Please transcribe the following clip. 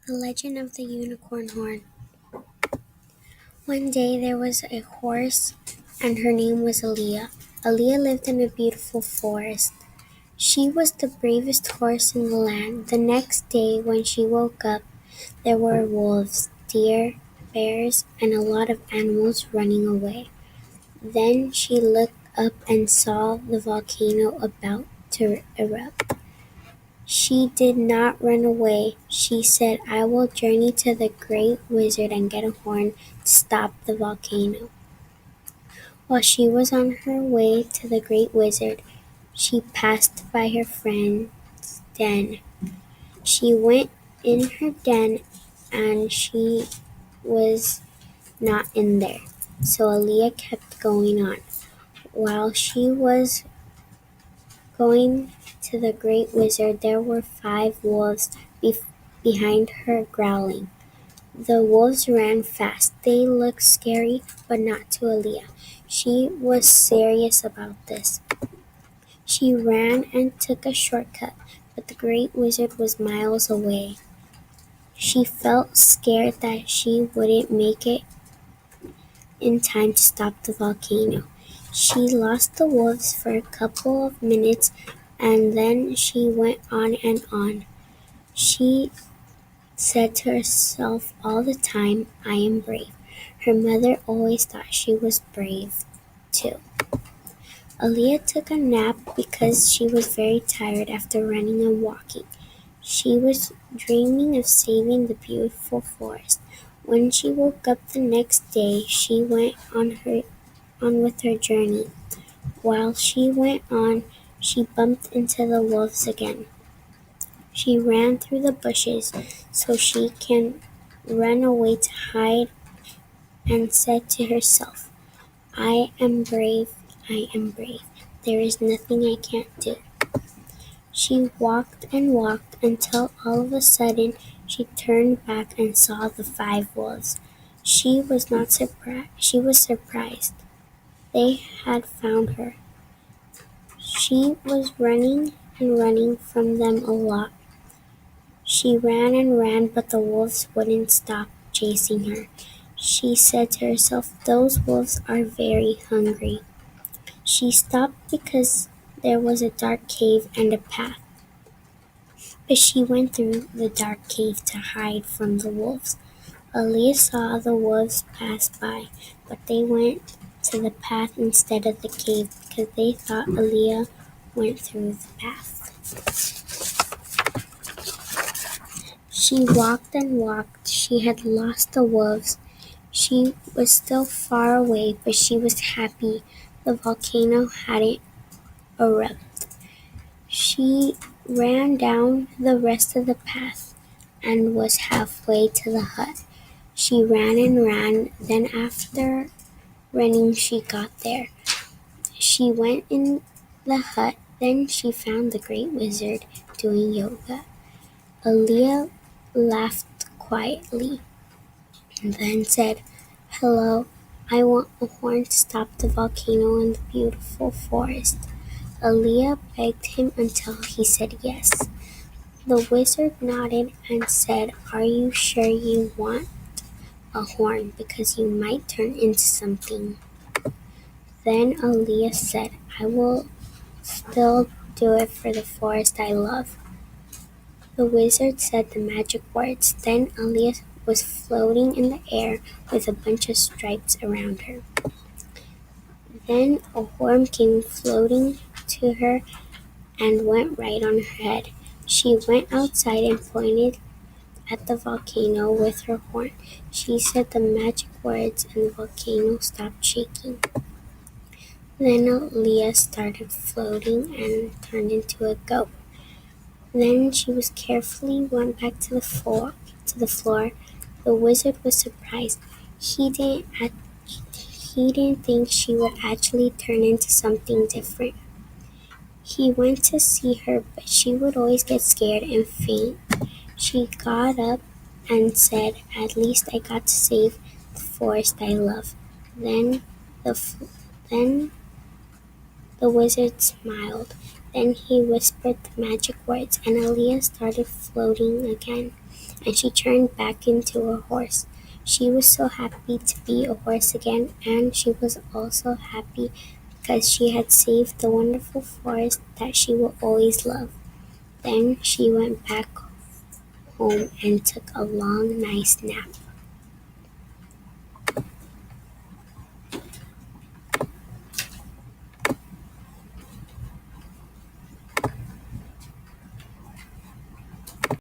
The Legend of the Unicorn Horn. One day there was a horse, and her name was Aaliyah. Aaliyah lived in a beautiful forest. She was the bravest horse in the land. The next day, when she woke up, there were wolves, deer, bears, and a lot of animals running away. Then she looked up and saw the volcano about to erupt. She did not run away. She said, "I will journey to the great wizard and get a horn to stop the volcano." While she was on her way to the great wizard, she passed by her friend's den. She went in her den and she was not in there. So Aaliyah kept going on. While she was going to the great wizard, there were 5 wolves behind her growling. The wolves ran fast. They looked scary, but not to Aaliyah. She was serious about this. She ran and took a shortcut, but the great wizard was miles away. She felt scared that she wouldn't make it in time to stop the volcano. She lost the wolves for a couple of minutes, and then she went on and on. She said to herself all the time, "I am brave." Her mother always thought she was brave, too. Aaliyah took a nap because she was very tired after running and walking. She was dreaming of saving the beautiful forest. When she woke up the next day, she went on with her journey. While she went on, she bumped into the wolves again. She ran through the bushes so she can run away to hide and said to herself, "I am brave, I am brave. There is nothing I can't do." She walked and walked until all of a sudden she turned back and saw the 5 wolves. She was not surprised. She was surprised. They had found her. She was running and running from them a lot. She ran and ran, but the wolves wouldn't stop chasing her. She said to herself, "Those wolves are very hungry." She stopped because there was a dark cave and a path. But she went through the dark cave to hide from the wolves. Aaliyah saw the wolves pass by, but they went to the path instead of the cave because they thought Aaliyah went through the path. She walked and walked. She had lost the wolves. She was still far away, but she was happy the volcano hadn't erupted. She ran down the rest of the path and was halfway to the hut. She ran and ran, then after running she got there. She went in the hut, then she found the great wizard doing yoga. Aaliyah laughed quietly and then said, "Hello, I want a horn to stop the volcano in the beautiful forest." Aaliyah begged him until he said yes. The wizard nodded and said, "Are you sure you want a horn? Because you might turn into something." Then Aaliyah said, "I will still do it for the forest I love." The wizard said the magic words. Then Aaliyah was floating in the air with a bunch of stripes around her. Then a horn came floating to her and went right on her head. She went outside and pointed at the volcano with her horn. She said the magic words and the volcano stopped shaking. Then Aaliyah started floating and turned into a goat. Then she was carefully went back to the floor. The wizard was surprised. He didn't think she would actually turn into something different. He went to see her, but she would always get scared and faint. She got up and said, "At least I got to save the forest I love." Then the wizard smiled. Then he whispered the magic words, and Aaliyah started floating again, and she turned back into a horse. She was so happy to be a horse again, and she was also happy because she had saved the wonderful forest that she will always love. Then she went back home and took a long, nice nap.